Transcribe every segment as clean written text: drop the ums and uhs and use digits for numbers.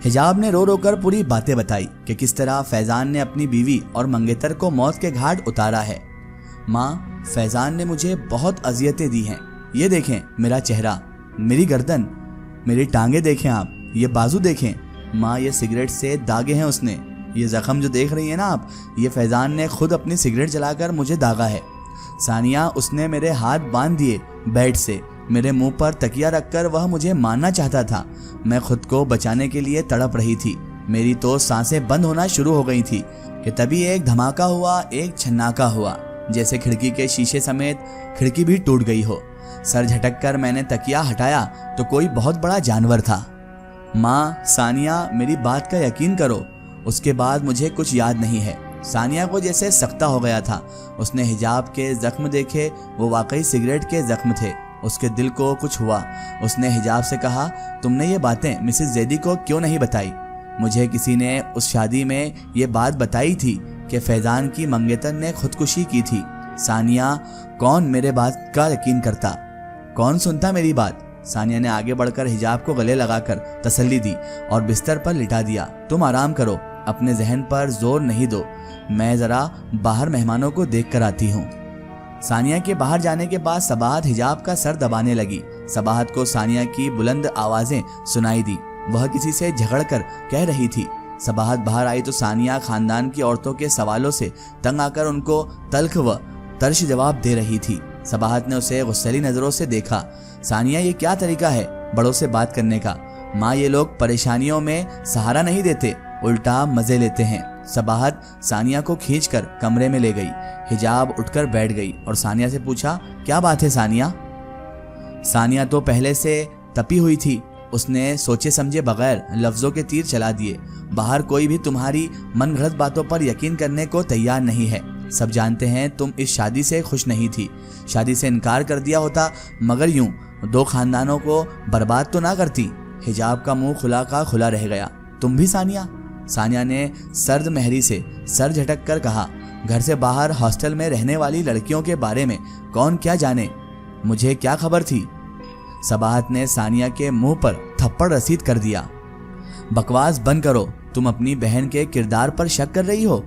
हिजाब ने रो रो कर पूरी बातें बताई कि किस तरह फैजान ने अपनी बीवी और मंगेतर को मौत के घाट उतारा है। माँ, फैजान ने मुझे बहुत अजियतें दी हैं। ये देखें मेरा चेहरा, मेरी गर्दन, मेरी टांगे देखें आप, ये बाजू देखें। माँ, ये सिगरेट से दागे हैं उसने। ये जख्म जो देख रही हैं ना आप, ये फैजान ने खुद अपनी सिगरेट जलाकर मुझे दागा है। सानिया, उसने मेरे हाथ बांध दिए बेड से, मेरे मुंह पर तकिया रखकर वह मुझे मारना चाहता था। मैं खुद को बचाने के लिए तड़प रही थी। मेरी तो सांसें बंद होना शुरू हो गई थी कि तभी एक धमाका हुआ, एक छन्नाका हुआ, जैसे खिड़की के शीशे समेत खिड़की भी टूट गई हो। सर झटक कर मैंने तकिया हटाया तो कोई बहुत बड़ा जानवर था। माँ, सानिया, मेरी बात का यकीन करो, उसके बाद मुझे कुछ याद नहीं है। सानिया को जैसे सख्ता हो गया था। उसने हिजाब के जख्म देखे, वो वाकई सिगरेट के जख्म थे। उसके दिल को कुछ हुआ। उसने हिजाब से कहा, तुमने ये बातें मिसेस जैदी को क्यों नहीं बताई? मुझे किसी ने उस शादी में ये बात बताई थी कि फैजान की मंगेतर ने खुदकुशी की थी। सानिया, कौन मेरे बात का यकीन करता? कौन सुनता मेरी बात? सानिया ने आगे बढ़कर हिजाब को गले लगाकर तसल्ली दी और बिस्तर पर लिटा दिया। तुम आराम करो, अपने जहन पर जोर नहीं दो, मैं जरा बाहर मेहमानों को देख कर आती हूँ। सानिया के बाहर जाने के बाद सबाहत हिजाब का सर दबाने लगी। सबाहत को सानिया की बुलंद आवाजें सुनाई दी। वह किसी से झगड़कर कह रही थी। सबाहत बाहर आई तो सानिया खानदान की औरतों के सवालों से तंग आकर उनको तल्ख व तर्श जवाब दे रही थी। सबाहत ने उसे गुस्सैली नजरों से देखा। सानिया, ये क्या तरीका है बड़ों से बात करने का? माँ, ये लोग परेशानियों में सहारा नहीं देते, उल्टा मजे लेते हैं। सबाहत सानिया को खींचकर कमरे में ले गई। हिजाब उठकर बैठ गई और सानिया से पूछा, क्या बात है सानिया? सानिया तो पहले से तपी हुई थी। उसने सोचे समझे बगैर लफ्जों के तीर चला दिए। बाहर कोई भी तुम्हारी मनगढ़ंत बातों पर यकीन करने को तैयार नहीं है। सब जानते हैं तुम इस शादी से खुश नहीं थी। शादी से इनकार कर दिया होता, मगर यूं दो खानदानों को बर्बाद तो ना करती। हिजाब का मुंह खुला का खुला रह गया। तुम भी सानिया? सानिया ने सर्द मेहरी से सर झटक कर कहा, घर से बाहर हॉस्टल में रहने वाली लड़कियों के बारे में कौन क्या जाने, मुझे क्या खबर थी? सबाहत ने सानिया के मुंह पर थप्पड़ रसीद कर दिया। बकवास बंद करो, तुम अपनी बहन के किरदार पर शक कर रही हो?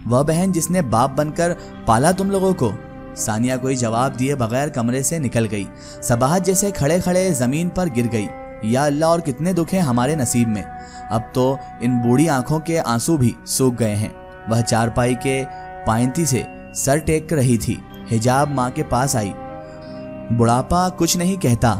वह बहन जिसने बाप बनकर पाला तुम लोगों को। सानिया कोई जवाब दिए बगैर कमरे से निकल गई। सबाहत जैसे खड़े खड़े जमीन पर गिर गई। या अल्लाह, और कितने दुख हैं हमारे नसीब में। अब तो इन बूढ़ी आंखों के आंसू भी सूख गए हैं। वह चारपाई के पायंती से सर टेक रही थी। हिजाब माँ के पास आई। बुढ़ापा कुछ नहीं कहता,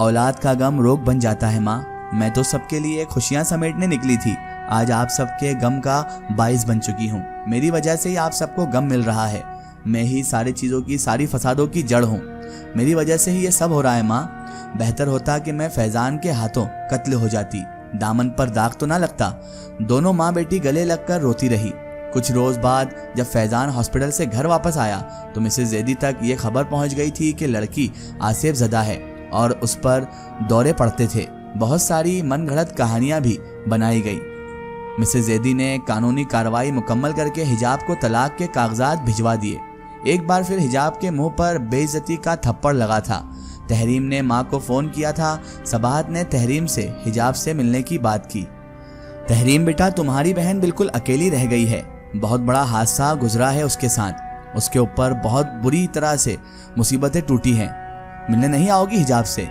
औलाद का गम रोग बन जाता है माँ। मैं तो सबके लिए खुशियां समेटने निकली थी, आज आप सबके गम का बाइस बन चुकी हूँ। मेरी वजह से ही आप सबको गम मिल रहा है। मैं ही सारी चीज़ों की, सारी फसादों की जड़ हूँ। मेरी वजह से ही ये सब हो रहा है माँ। बेहतर होता कि मैं फैजान के हाथों कत्ल हो जाती, दामन पर दाग तो ना लगता। दोनों माँ बेटी गले लगकर रोती रही। कुछ रोज बाद जब फैजान हॉस्पिटल से घर वापस आया तो मिसेस जैदी तक ये खबर पहुंच गई थी कि लड़की आसिफ ज़दा है और उस पर दौरे पड़ते थे। बहुत सारी मनगढ़ंत कहानियां भी बनाई गई। मिसेस जैदी ने कानूनी कार्रवाई मुकम्मल करके हिजाब को तलाक के कागजात भिजवा दिए। एक बार फिर हिजाब के मुंह पर बेइज्जती का थप्पड़ लगा था। तहरीम ने माँ को फ़ोन किया था। सबाहत ने तहरीम से हिजाब से मिलने की बात की। तहरीम बेटा, तुम्हारी बहन बिल्कुल अकेली रह गई है। बहुत बड़ा हादसा गुजरा है उसके साथ। उसके ऊपर बहुत बुरी तरह से मुसीबतें टूटी हैं। मिलने नहीं आओगी हिजाब से?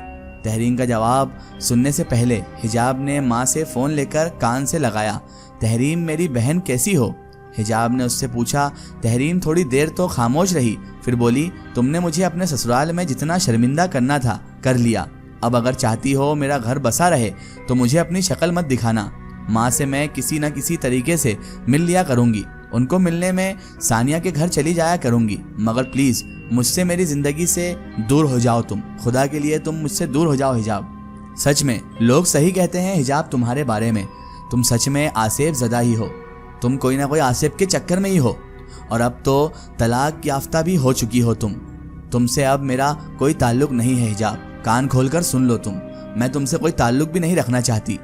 तहरीम का जवाब सुनने से पहले हिजाब ने माँ से फ़ोन लेकर कान से लगाया। तहरीम, मेरी बहन कैसी हो? हिजाब ने उससे पूछा। तहरीम थोड़ी देर तो खामोश रही, फिर बोली, तुमने मुझे अपने ससुराल में जितना शर्मिंदा करना था कर लिया। अब अगर चाहती हो मेरा घर बसा रहे तो मुझे अपनी शक्ल मत दिखाना। माँ से मैं किसी न किसी तरीके से मिल लिया करूँगी। उनको मिलने में सानिया के घर चली जाया करूँगी, मगर प्लीज़ मुझसे, मेरी ज़िंदगी से दूर हो जाओ तुम। खुदा के लिए तुम मुझसे दूर हो जाओ हिजाब। सच में लोग सही कहते हैं हिजाब तुम्हारे बारे में। तुम सच में आसिफ ज़दा ही हो। तुम कोई ना कोई आसिफ के चक्कर में ही हो, और अब तो तलाक याफ्ता भी हो चुकी हो तुम। तुमसे अब मेरा कोई ताल्लुक नहीं है हिजाब। कान खोलकर सुन लो तुम, मैं तुमसे कोई ताल्लुक भी नहीं रखना चाहती।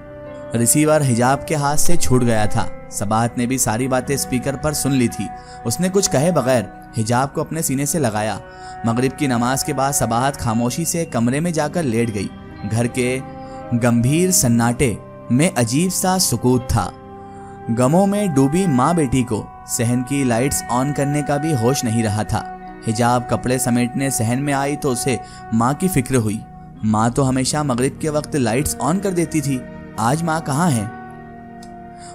रिसीवर हिजाब के हाथ से छूट गया था। सबाहत ने भी सारी बातें स्पीकर पर सुन ली थी। उसने कुछ कहे बगैर हिजाब को अपने सीने से लगाया। मगरिब की नमाज के बाद सबाहत खामोशी से कमरे में जाकर लेट गई। घर के गंभीर सन्नाटे में अजीब सा सुकूत था। गमों में डूबी माँ बेटी को सहन की लाइट्स ऑन करने का भी होश नहीं रहा था। हिजाब कपड़े समेटने सहन में आई तो उसे माँ की फिक्र हुई। माँ तो हमेशा मगरिब के वक्त लाइट्स ऑन कर देती थी, आज माँ कहाँ है।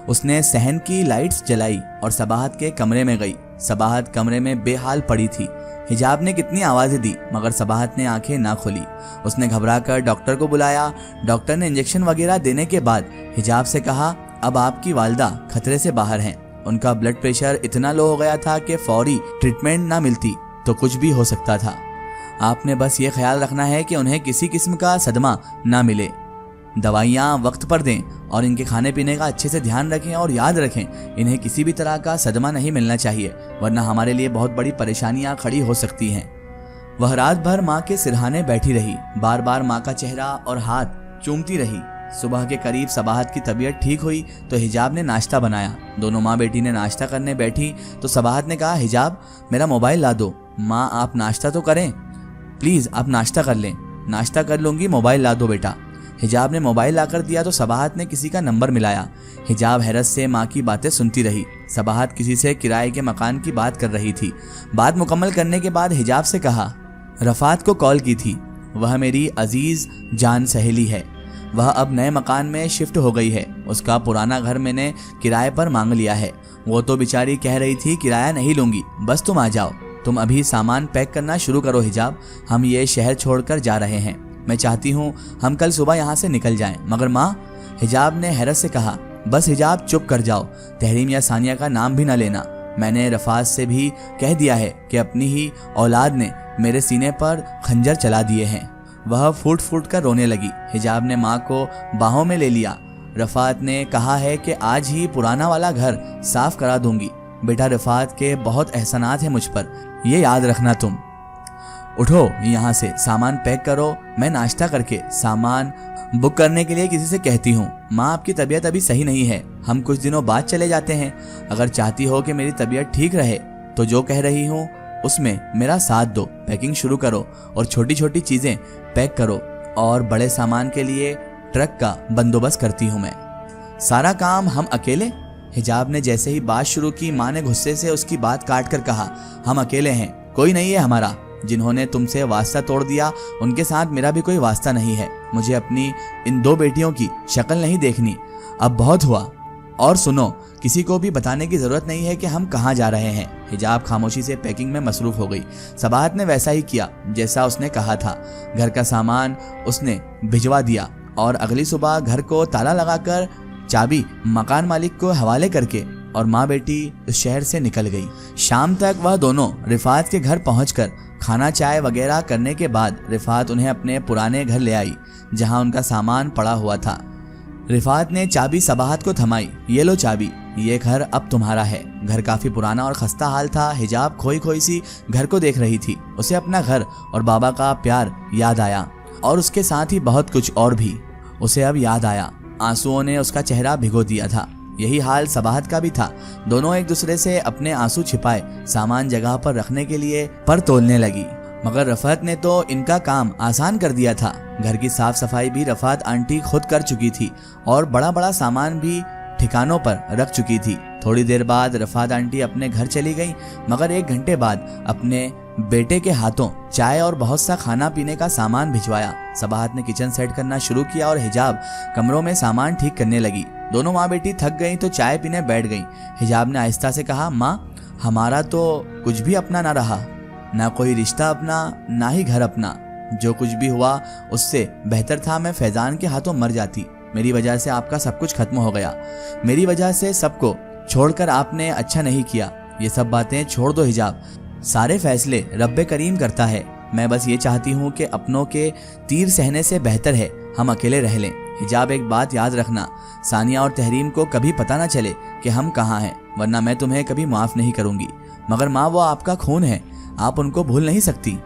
उसने सहन की लाइट्स जलाई और सबाहत के कमरे में गई। सबाहत कमरे में बेहाल पड़ी थी। हिजाब ने कितनी आवाज़ें दी मगर सबाहत ने आंखें ना खोली। उसने घबराकर डॉक्टर को बुलाया। डॉक्टर ने इंजेक्शन वगैरह देने के बाद हिजाब से कहा, अब आपकी वालिदा खतरे से बाहर हैं। उनका ब्लड प्रेशर इतना लो हो गया था कि फौरी ट्रीटमेंट ना मिलती तो कुछ भी हो सकता था। आपने बस ये ख्याल रखना है कि उन्हें किसी किस्म का सदमा ना मिले, दवाइयाँ वक्त पर दें और इनके खाने पीने का अच्छे से ध्यान रखें और याद रखें इन्हें किसी भी तरह का सदमा नहीं मिलना चाहिए, वरना हमारे लिए बहुत बड़ी परेशानियां खड़ी हो सकती हैं। वह रात भर माँ के सिरहाने बैठी रही, बार बार माँ का चेहरा और हाथ चूमती रही। सुबह के करीब सबाहत की तबीयत ठीक हुई तो हिजाब ने नाश्ता बनाया। दोनों माँ बेटी ने नाश्ता करने बैठी तो सबाहत ने कहा, हिजाब मेरा मोबाइल ला दो। माँ आप नाश्ता तो करें, प्लीज़ आप नाश्ता कर लें। नाश्ता कर लूँगी, मोबाइल ला दो बेटा। हिजाब ने मोबाइल लाकर दिया तो सबाहत ने किसी का नंबर मिलाया। हिजाब हैरत से माँ की बातें सुनती रही। सबाहत किसी से किराए के मकान की बात कर रही थी। बात मुकम्मल करने के बाद हिजाब से कहा, रफ़ात को कॉल की थी, वह मेरी अजीज़ जान सहेली है। वह अब नए मकान में शिफ्ट हो गई है। उसका पुराना घर मैंने किराए पर मांग लिया है। वो तो बेचारी कह रही थी किराया नहीं लूँगी, बस तुम आ जाओ। तुम अभी सामान पैक करना शुरू करो हिजाब, हम ये शहर छोड़कर जा रहे हैं। मैं चाहती हूँ हम कल सुबह यहाँ से निकल जाएं। मगर माँ, हिजाब ने हैरत से कहा, बस हिजाब चुप कर जाओ, तहरीम या सानिया का नाम भी ना लेना। मैंने रफ़ात से भी कह दिया है कि अपनी ही औलाद ने मेरे सीने पर खंजर चला दिए हैं। वह फूट फूट कर रोने लगी। हिजाब ने माँ को बाहों में ले लिया। रफ़ात ने कहा है कि आज ही पुराना वाला घर साफ करा दूंगी। बेटा, रफ़ात के बहुत एहसानात हैं मुझ पर, ये याद रखना तुम। उठो यहाँ से, सामान पैक करो। मैं नाश्ता करके सामान बुक करने के लिए किसी से कहती हूँ। माँ, आपकी तबीयत अभी सही नहीं है, हम कुछ दिनों बाद चले जाते हैं। अगर चाहती हो कि मेरी तबीयत ठीक रहे तो जो कह रही हूँ उसमें मेरा साथ दो। पैकिंग शुरू करो और छोटी छोटी चीज़ें पैक करो और बड़े सामान के लिए ट्रक का बंदोबस्त करती हूँ मैं। सारा काम हम अकेले? हिजाब ने जैसे ही बात शुरू की, माँ ने गुस्से से उसकी बात काट कर कहा, हम अकेले हैं, कोई नहीं है हमारा। जिन्होंने तुमसे वास्ता तोड़ दिया उनके साथ मेरा भी कोई वास्ता नहीं है। मुझे अपनी इन दो बेटियों की शक्ल नहीं देखनी, अब बहुत हुआ। और सुनो, किसी को भी बताने की जरूरत नहीं है कि हम कहाँ जा रहे हैं। हिजाब खामोशी से पैकिंग में मसरूफ हो गई। सबाहत ने वैसा ही किया जैसा उसने कहा था। घर का सामान उसने भिजवा दिया और अगली सुबह घर को ताला लगाकर चाबी मकान मालिक को हवाले करके और माँ बेटी उस शहर से निकल गई। शाम तक वह दोनों रिफात के घर पहुंचकर खाना चाय वगैरह करने के बाद रिफात उन्हें अपने पुराने घर ले आई जहां उनका सामान पड़ा हुआ था। रिफात ने चाबी सबाहत को थमाई, ये लो चाबी, ये घर अब तुम्हारा है। घर काफी पुराना और खस्ता हाल था। हिजाब खोई खोई सी घर को देख रही थी। उसे अपना घर और बाबा का प्यार याद आया और उसके साथ ही बहुत कुछ और भी उसे अब याद आया। आंसुओं ने उसका चेहरा भिगो दिया था। यही हाल सबाहत का भी था। दोनों एक दूसरे से अपने आंसू छिपाए सामान जगह पर रखने के लिए पर तोलने लगी। मगर रफ़ात ने तो इनका काम आसान कर दिया था। घर की साफ सफाई भी रफ़ात आंटी खुद कर चुकी थी और बड़ा बड़ा सामान भी ठिकानों पर रख चुकी थी। थोड़ी देर बाद रफ़ात आंटी अपने घर चली गई, मगर 1 घंटे बाद अपने बेटे के हाथों चाय और बहुत सा खाना पीने का सामान भिजवाया। सबाहत ने किचन सेट करना शुरू किया और हिजाब कमरों में सामान ठीक करने लगी। दोनों माँ बेटी थक गईं तो चाय पीने बैठ गईं। हिजाब ने आहिस्ता से कहा, माँ, हमारा तो कुछ भी अपना ना रहा, ना कोई रिश्ता अपना, ना ही घर अपना। जो कुछ भी हुआ उससे बेहतर था मैं फैजान के हाथों मर जाती। मेरी वजह से आपका सब कुछ खत्म हो गया। मेरी वजह से सबको छोड़कर आपने अच्छा नहीं किया। ये सब बातें छोड़ दो हिजाब, सारे फैसले रब्बे करीम करता है। मैं बस ये चाहती हूँ कि अपनों के तीर सहने से बेहतर है हम अकेले रह लें। हिजाब, एक बात याद रखना, सानिया और तहरीम को कभी पता ना चले कि हम कहाँ हैं, वरना मैं तुम्हें कभी माफ़ नहीं करूँगी। मगर माँ, वो आपका खून है, आप उनको भूल नहीं सकती।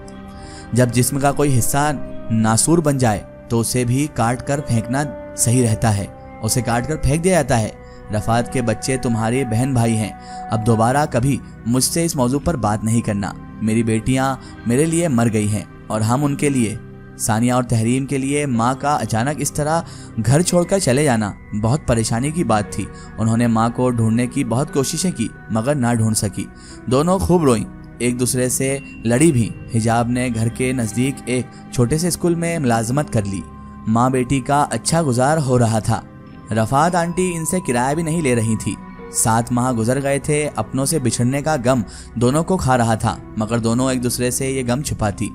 जब जिस्म का कोई हिस्सा नासूर बन जाए तो उसे भी काट कर फेंकना सही रहता है। उसे काट कर फेंक दिया जाता है। रफ़ात के बच्चे तुम्हारे बहन भाई हैं। अब दोबारा कभी मुझसे इस मौजू पर बात नहीं करना। मेरी बेटियां मेरे लिए मर गई हैं और हम उनके लिए सानिया और तहरीम के लिए माँ का अचानक इस तरह घर छोड़कर चले जाना बहुत परेशानी की बात थी। उन्होंने माँ को ढूंढने की बहुत कोशिशें की मगर ना ढूंढ सकी। दोनों खूब रोईं, एक दूसरे से लड़ी भी। हिजाब ने घर के नज़दीक एक छोटे से स्कूल में मुलाजमत कर ली। माँ बेटी का अच्छा गुजार हो रहा था। रफ़ात आंटी इनसे किराया भी नहीं ले रही थी। 7 माह गुजर गए थे। अपनों से बिछड़ने का गम दोनों को खा रहा था मगर दोनों एक दूसरे से ये गम छुपाती।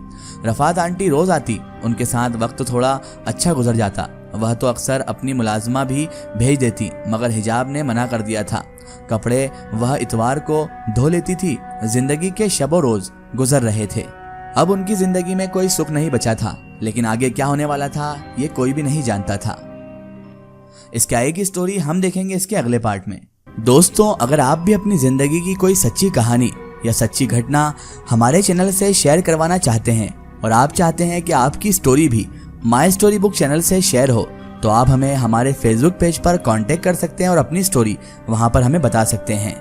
रफ़ात आंटी रोज आती, उनके साथ वक्त थोड़ा अच्छा गुजर जाता। वह तो अक्सर अपनी मुलाजमा भी भेज देती मगर हिजाब ने मना कर दिया था। कपड़े वह इतवार को धो लेती थी। जिंदगी के शबो रोज गुजर रहे थे। अब उनकी जिंदगी में कोई सुख नहीं बचा था, लेकिन आगे क्या होने वाला था ये कोई भी नहीं जानता था। इसकी आगे स्टोरी हम देखेंगे इसके अगले पार्ट में। दोस्तों, अगर आप भी अपनी जिंदगी की कोई सच्ची कहानी या सच्ची घटना हमारे चैनल से शेयर करवाना चाहते हैं और आप चाहते हैं कि आपकी स्टोरी भी माय स्टोरी बुक चैनल से शेयर हो, तो आप हमें हमारे फेसबुक पेज पर कांटेक्ट कर सकते हैं और अपनी स्टोरी वहां पर हमें बता सकते हैं।